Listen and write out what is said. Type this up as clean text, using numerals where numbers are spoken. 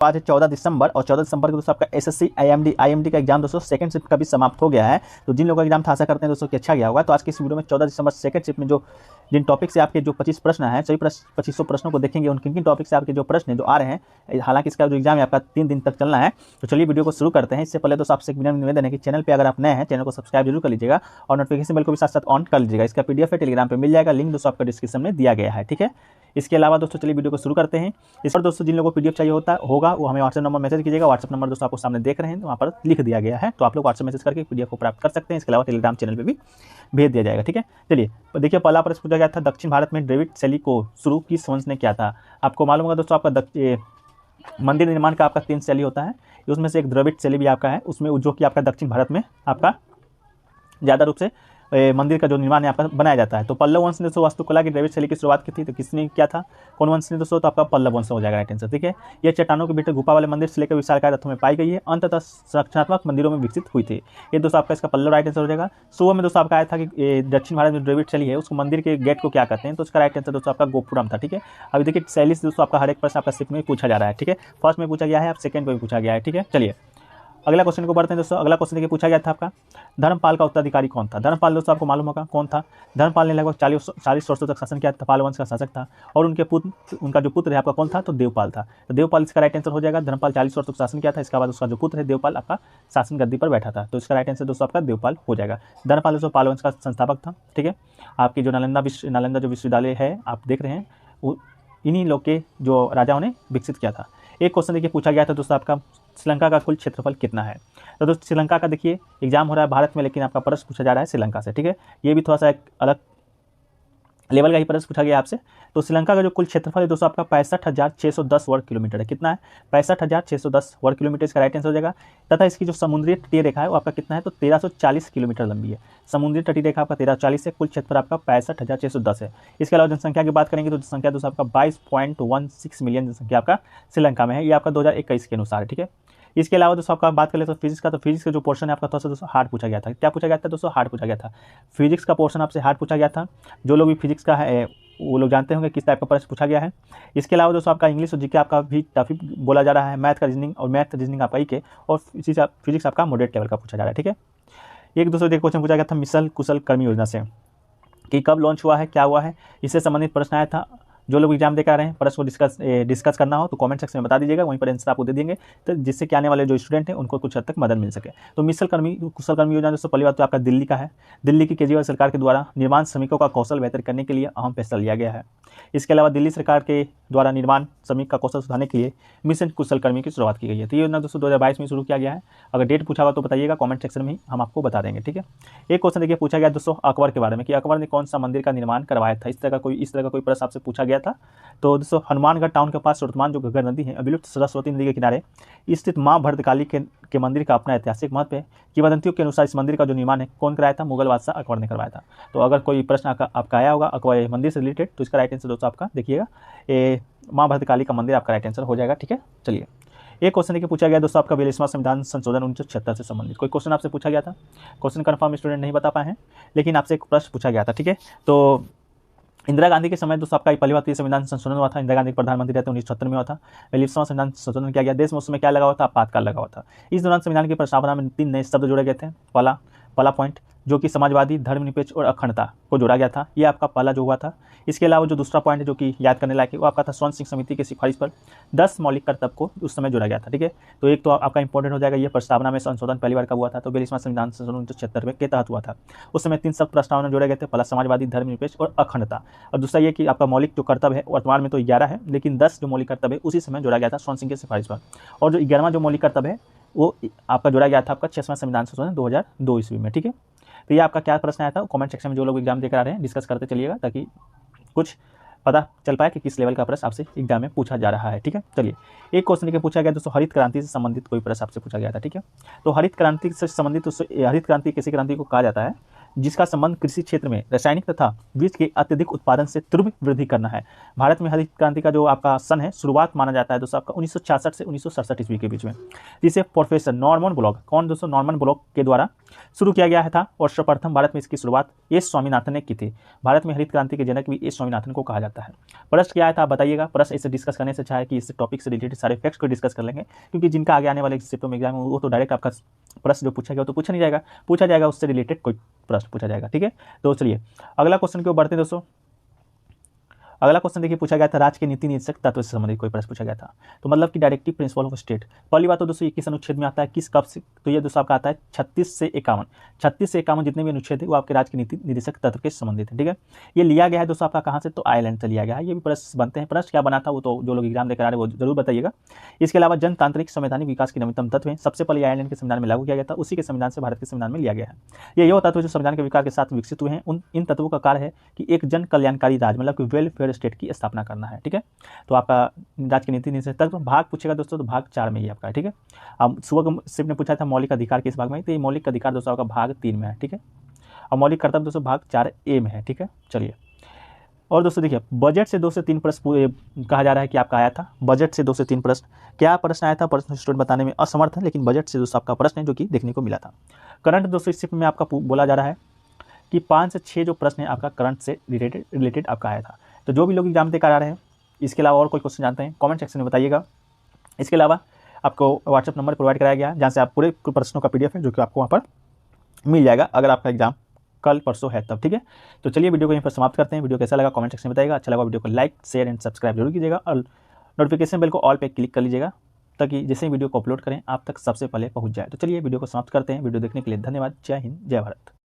आज है 14 दिसंबर और 14 दिसंबर को दोस्तों आपका एसएससी आईएमडी का एग्जाम दोस्तों सेकंड शिफ्ट का भी समाप्त हो गया है। तो जिन लोगों का एग्जाम था आशा करते हैं दोस्तों कि अच्छा गया होगा। तो आज की इस वीडियो में 14 दिसंबर सेकंड शिफ्ट में जो जिन टॉपिक से आपके जो 25 प्रश्न हैं सभी 2500 प्रश्नों को देखेंगे। उन किन किन टॉपिक से आपके जो प्रश्न जो आ रहे हैं, हालांकि इसका जो एग्जाम है आपका 3 दिन तक चलना है। तो चलिए वीडियो को शुरू करते हैं। इससे पहले दोस्तों आपसे एक निवेदन है कि चैनल पर अगर आप नए हैं चैनल को सब्सक्राइब जरूर कर लीजिएगा और नोटिफिकेशन बेल को भी साथ साथ ऑन कर लीजिएगा। इसका पीडीएफ है टेलीग्राम पर मिल जाएगा, लिंक दोस्तों आपका डिस्क्रिप्शन में दिया गया है। ठीक है, इसके अलावा दोस्तों चलिए वीडियो को शुरू करते हैं। इस पर दोस्तों जिन लोगों को पीडीएफ चाहिए होगा वो हमें व्हाट्सएप नंबर मैसेज कीजिएगा। व्हाट्सएप नंबर दोस्तों आपको सामने देख रहे हैं, वहाँ पर लिख दिया गया है, तो आप लोग व्हाट्सएप मैसेज करके पीडीएफ को प्राप्त कर सकते हैं। इसके अलावा टेलीग्राम चैनल पे भी भेज दिया जाएगा। ठीक है, चलिए देखिए पहला प्रश्न पूछा गया था, दक्षिण भारत में द्रविड़ शैली को शुरू किस वंश ने किया था। आपको मालूम होगा दोस्तों आपका मंदिर निर्माण का आपका 3 शैली होता है, उसमें से एक द्रविड़ शैली भी आपका है, उसमें जो कि आपका दक्षिण भारत में आपका ज़्यादा रूप से मंदिर का जो निर्माण है आपका बनाया जाता है। तो पल्लव वंश ने दोस्तों वास्तुकला की द्रविड़ शैली की शुरुआत की थी, तो किसने किया था, कौन वंश ने दोस्तों, तो आपका पल्लव वंश हो जाएगा राइट आंसर। ठीक है, ये चट्टानों के भीतर गुफा वाले मंदिर से लेकर विशालकाय रथों में पाई गई है, अंततः संरचनात्मक मंदिरों में विकसित हुई थी। ये दोस्तों आपका इसका पल्लव राइट आंसर हो जाएगा। सुबह में दोस्तों आपका आया था कि दक्षिण भारत में द्रविड़ शैली है उसको मंदिर के गेट को क्या कहते हैं, तो उसका राइट आंसर दोस्तों आपका गोपुरम था। ठीक है, अभी देखिए शैली से दोस्तों आपका हर एक प्रश्न आपका शिफ्ट में पूछा जा रहा है। ठीक है, फर्स्ट में पूछा गया है, आप सेकंड में भी पूछा गया है। ठीक है, चलिए अगला क्वेश्चन को बढ़ते हैं दोस्तों। अगला क्वेश्चन देखिए पूछा गया था आपका धर्मपाल का उत्तराधिकारी कौन था। धर्मपाल दोस्तों आपको मालूम होगा कौन था। धर्मपाल ने लगभग 40 वर्षों तक शासन किया था, पाल वंश का शासक था और उनका जो पुत्र है आपका कौन था, तो देवपाल था। तो देवपाल इसका राइट आंसर हो जाएगा। धर्मपाल 40 वर्ष तक शासन किया था, इसके बाद उसका जो पुत्र है देवपाल आपका शासन गद्दी पर बैठा था, तो इसका राइट आंसर दोस्तों आपका देवपाल हो जाएगा। धर्मपाल दोस्तों पाल वंश का संस्थापक था। ठीक है, आपकी जो नालंदा जो विश्वविद्यालय है आप देख रहे हैं वो इन्हीं लोग के जो राजाओं ने विकसित किया था। एक क्वेश्चन देखिए पूछा गया था दोस्तों आपका श्रीलंका का कुल क्षेत्रफल कितना है। तो दोस्तों श्रीलंका का देखिए एग्जाम हो रहा है भारत में, लेकिन आपका प्रश्न पूछा जा रहा है श्रीलंका से। ठीक है, ये भी थोड़ा सा एक अलग लेवल का ही प्रश्न पूछा गया आपसे। तो श्रीलंका का जो कुल क्षेत्रफल है दोस्तों आपका 65,610 वर्ग किलोमीटर है। कितना है, 65,610 वर्ग किलोमीटर, इसका राइट आंसर हो जाएगा। तथा इसकी जो समुद्री तटीय रेखा है वो आपका कितना है, तो 1340 किलोमीटर लंबी है। समुद्री तटीय रेखा आपका 1340 है, कुल क्षेत्रफल आपका 65,610 है। इसके अलावा जनसंख्या की बात करेंगे तो जनसंख्या दोस्तों आपका 22.16 मिलियन जनसंख्या आपका श्रीलंका में है, ये आपका 2021 के अनुसार है। ठीक है, इसके अलावा दोस्तों आपका बात कर ले तो फिजिक्स का, तो फिजिक्स का जो पोर्शन है आपका थोड़ा सा दोस्तों हार्ड पूछा गया था। क्या पूछा गया था दोस्तों, हार्ड पूछा गया था। फिजिक्स का पोर्शन आपसे हार्ड पूछा गया था। जो लोग भी फिजिक्स का है वो लोग जानते होंगे किस टाइप का प्रश्न पूछा गया है। इसके अलावा दोस्तों आपका इंग्लिश और जीके आपका भी काफ़ी बोला जा रहा है। मैथ का रीजनिंग आपका ईके और फिजिक्स आपका मॉडरेट लेवल का पूछा जा रहा है। ठीक है, एक दूसरे क्वेश्चन पूछा गया था मिशन कुशल कर्मी योजना से कि कब लॉन्च हुआ है, क्या हुआ है, इससे संबंधित प्रश्न आया था। जो लोग एग्जाम देकर आ रहे हैं प्रश्न को डिस्कस करना हो तो कमेंट सेक्शन में बता दीजिएगा, वहीं पर आंसर आपको दे देंगे, तो जिससे कि आने वाले जो स्टूडेंट हैं उनको कुछ हद तक मदद मिल सके। तो मिशन कुशल कर्मी योजना दोस्तों पहली बात तो आपका दिल्ली का है। दिल्ली की केजरीवाल सरकार के द्वारा निर्माण श्रमिकों का कौशल बेहतर करने के लिए अहम फैसला लिया गया है। इसके अलावा दिल्ली सरकार के द्वारा निर्माण श्रमिक का कौशल सुधारने के लिए मिशन कुशल कर्मी की शुरुआत की गई है। तो ये योजना दोस्तों 2022 में शुरू किया गया है। अगर डेट पूछा होगा तो बताइएगा, कमेंट सेक्शन में ही हम आपको बता देंगे। ठीक है, एक क्वेश्चन देखिए पूछा गया दोस्तों अकबर के बारे में कि अकबर ने कौन सा मंदिर का निर्माण करवाया था। इस तरह का कोई प्रश्न आपसे पूछा गया था। तो दोस्तों हनुमानगढ़ टाउन के पास सुरतमान जो घग्गर नदी है अविलुप्त सरस्वती नदी के किनारे स्थित माँ भद्रकाली के मंदिर का अपना ऐतिहासिक महत्व है। किंवदंतियों के अनुसार इस मंदिर का जो निर्माण है कौन कराया था, मुगल बादशाह अकबर ने करवाया था। तो अगर कोई प्रश्न आपका आया होगा अकबर मंदिर से रिलेटेड तो इसका राइट आंसर दोस्तों आपका देखिएगा माँ भद्रकाली का मंदिर आपका राइट आंसर हो जाएगा। ठीक है, चलिए एक क्वेश्चन देखिए पूछा गया दोस्तों आपका 42वां संविधान संशोधन 1976 से संबंधित कोई क्वेश्चन आपसे पूछा गया था। क्वेश्चन कन्फर्म स्टूडेंट नहीं बता पाए हैं, लेकिन आपसे एक प्रश्न पूछा गया था। ठीक है, तो इंदिरा गांधी के समय दोस्तों आपका पहली बार संविधान संशोधन हुआ था। इंदिरा गांधी प्रधानमंत्री रहते 1976 में हुआ था। 42वां संविधान संशोधन किया गया। देश में उस समय क्या लगा हुआ था, आपातकाल लगा हुआ था। इस दौरान संविधान की प्रस्तावना में 3 नए शब्द जोड़े गए थे। पहला पॉइंट जो कि समाजवादी, धर्मनिरपेक्ष और अखंडता को जोड़ा गया था, ये आपका पहला जो हुआ था। इसके अलावा जो दूसरा पॉइंट है जो कि याद करने लायक है वो आपका था स्वर्ण सिंह समिति की सिफारिश पर 10 मौलिक कर्तव्य को उस समय जोड़ा गया था। ठीक है, तो एक तो आपका इंपॉर्टेंट हो जाएगा, ये प्रस्तावना में संशोधन पहली बार कब हुआ था, तो 42वां संविधान संशोधन 1976 के तहत हुआ था। उस समय 3 शब्द प्रस्तावना जोड़े गए थे, पहला समाजवादी, धर्मनिरपेक्ष और अखंडता, और दूसरा ये कि आपका मौलिक जो कर्तव्य है वर्तमान में तो 11 है, लेकिन 10 जो मौलिक कर्तव्य है उसी समय जोड़ा गया था स्वर्ण सिंह की सिफारिश पर। और जो 11वां जो मौलिक कर्तव्य है वो आपका जोड़ा गया था आपका 6वां संविधान संशोधन 2002 ईस्वी में। ठीक है, तो ये आपका क्या प्रश्न आया था कमेंट सेक्शन में जो लोग एग्जाम देकर आ रहे हैं डिस्कस करते चलिएगा, ताकि कुछ पता चल पाए कि किस लेवल का प्रश्न आपसे एग्जाम में पूछा जा रहा है। ठीक है, चलिए एक क्वेश्चन लेके पूछा गया दोस्तों हरित क्रांति से संबंधित कोई प्रश्न आपसे पूछा गया था। ठीक है, तो हरित क्रांति से संबंधित हरित क्रांति किसी क्रांति को कहा जाता है जिसका संबंध कृषि क्षेत्र में रासायनिक तथा बीज के अत्यधिक उत्पादन से तीव्र वृद्धि करना है। भारत में हरित क्रांति का जो आपका सन है शुरुआत माना जाता है दोस्तों आपका 1966 से 1967 ईस्वी के बीच में, जिसे प्रोफेसर नॉर्मन बोरलॉग, कौन दोस्तों, नॉर्मन बोरलॉग के द्वारा शुरू किया गया था और सर्वप्रथम भारत में इसकी शुरुआत एस स्वामीनाथन ने की थी। भारत में हरित क्रांति के जनक भी एस स्वामीनाथन को कहा जाता है। प्रश्न क्या है था आप बताइएगा। प्रश्न इसे डिस्कस करने से अच्छा है कि इस टॉपिक से रिलेटेड सारे फैक्ट्स को डिस्कस कर लेंगे, क्योंकि जिनका आगे आने वाले शिफ्टों में एग्जाम वो तो डायरेक्ट आपका प्रश्न जो पूछा गया तो पूछा नहीं जाएगा, पूछा जाएगा उससे रिलेटेड कोई प्रश्न पूछा जाएगा। ठीक है, तो चलिए अगला क्वेश्चन की ओर बढ़ते हैं दोस्तों। अगला क्वेश्चन देखिए पूछा गया था राज्य के नीति निदेशक तत्व से संबंधित कोई प्रश्न पूछा गया था। तो मतलब कि डायरेक्टिव प्रिंसिपल ऑफ स्टेट, पहली बात तो दोस्तों ये किस अनुच्छेद में आता है, किस कब से, तो ये दोस्तों आपका आता है 36 से 51। 36 से 51 जितने भी अनुच्छेद है वो आपके राज्य के नीति निदेशक तत्व के संबंधित है। ठीक है, ये लिया गया है दोस्तों आपका कहाँ से, तो आयरलैंड से लिया गया है। ये भी प्रश्न बनते हैं, प्रश्न क्या बना था वो तो जो लोग एग्जाम देकर आ रहे हैं वो जरूर बताइएगा। इसके अलावा जनतांत्रिक संवैधानिक विकास के नवीनतम तत्व हैं, सबसे पहले आयरलैंड के संविधान में लागू किया गया था, उसी के संविधान से भारत के संविधान में लिया गया है। ये तत्व जो संविधान के विकास के साथ विकसित हुए हैं, इन तत्वों का कार्य है कि एक जन कल्याणकारी राज्य मतलब कि वेलफेयर स्टेट की स्थापना करना है। ठीक है, तो आपका राज्य की नीति निदेशक तत्व भाग पूछेगा दोस्तों, तो भाग 4 में ही आपका। ठीक है, अब सुबह शिव ने पूछा था मौलिक अधिकार किस भाग में, तो ये मौलिक अधिकार दोस्तों आपका भाग 3 में है। ठीक है, और मौलिक कर्तव्य दोस्तों भाग 4A में है। ठीक है, चलिए और दोस्तों देखिए बजट से 2 से 3 प्रश्न कहा जा रहा है कि आपका आया था, बजट से 2 से 3 प्रश्न। क्या प्रश्न आया था, प्रश्न स्टूडेंट बताने में असमर्थ है, लेकिन बजट से दोस्तों आपका प्रश्न है जो कि देखने को मिला था। करंट दोस्तों इस में आपका बोला जा रहा है कि 5 से 6 जो प्रश्न है आपका करंट से रिलेटेड आपका आया था। तो जो भी लोग एग्जाम देकर आ रहे हैं, इसके अलावा और कोई क्वेश्चन जानते हैं कमेंट सेक्शन में बताइएगा। इसके अलावा आपको व्हाट्सएप नंबर प्रोवाइड कराया गया है जहाँ से आप पूरे प्रश्नों का PDF है जो कि आपको वहाँ पर मिल जाएगा अगर आपका एग्जाम कल परसों है तब। ठीक है, तो चलिए वीडियो को यहीं पर समाप्त करते हैं। वीडियो कैसा लगा कमेंट सेक्शन में बताइएगा। अच्छा लगा वीडियो को लाइक शेयर एंड सब्सक्राइब जरूर कीजिएगा और नोटिफिकेशन बेल को ऑल पे क्लिक कर लीजिएगा ताकि जैसे ही वीडियो को अपलोड करें आप तक सबसे पहले पहुँच जाए। तो चलिए वीडियो को समाप्त करते हैं। वीडियो देखने के लिए धन्यवाद। जय हिंद, जय भारत।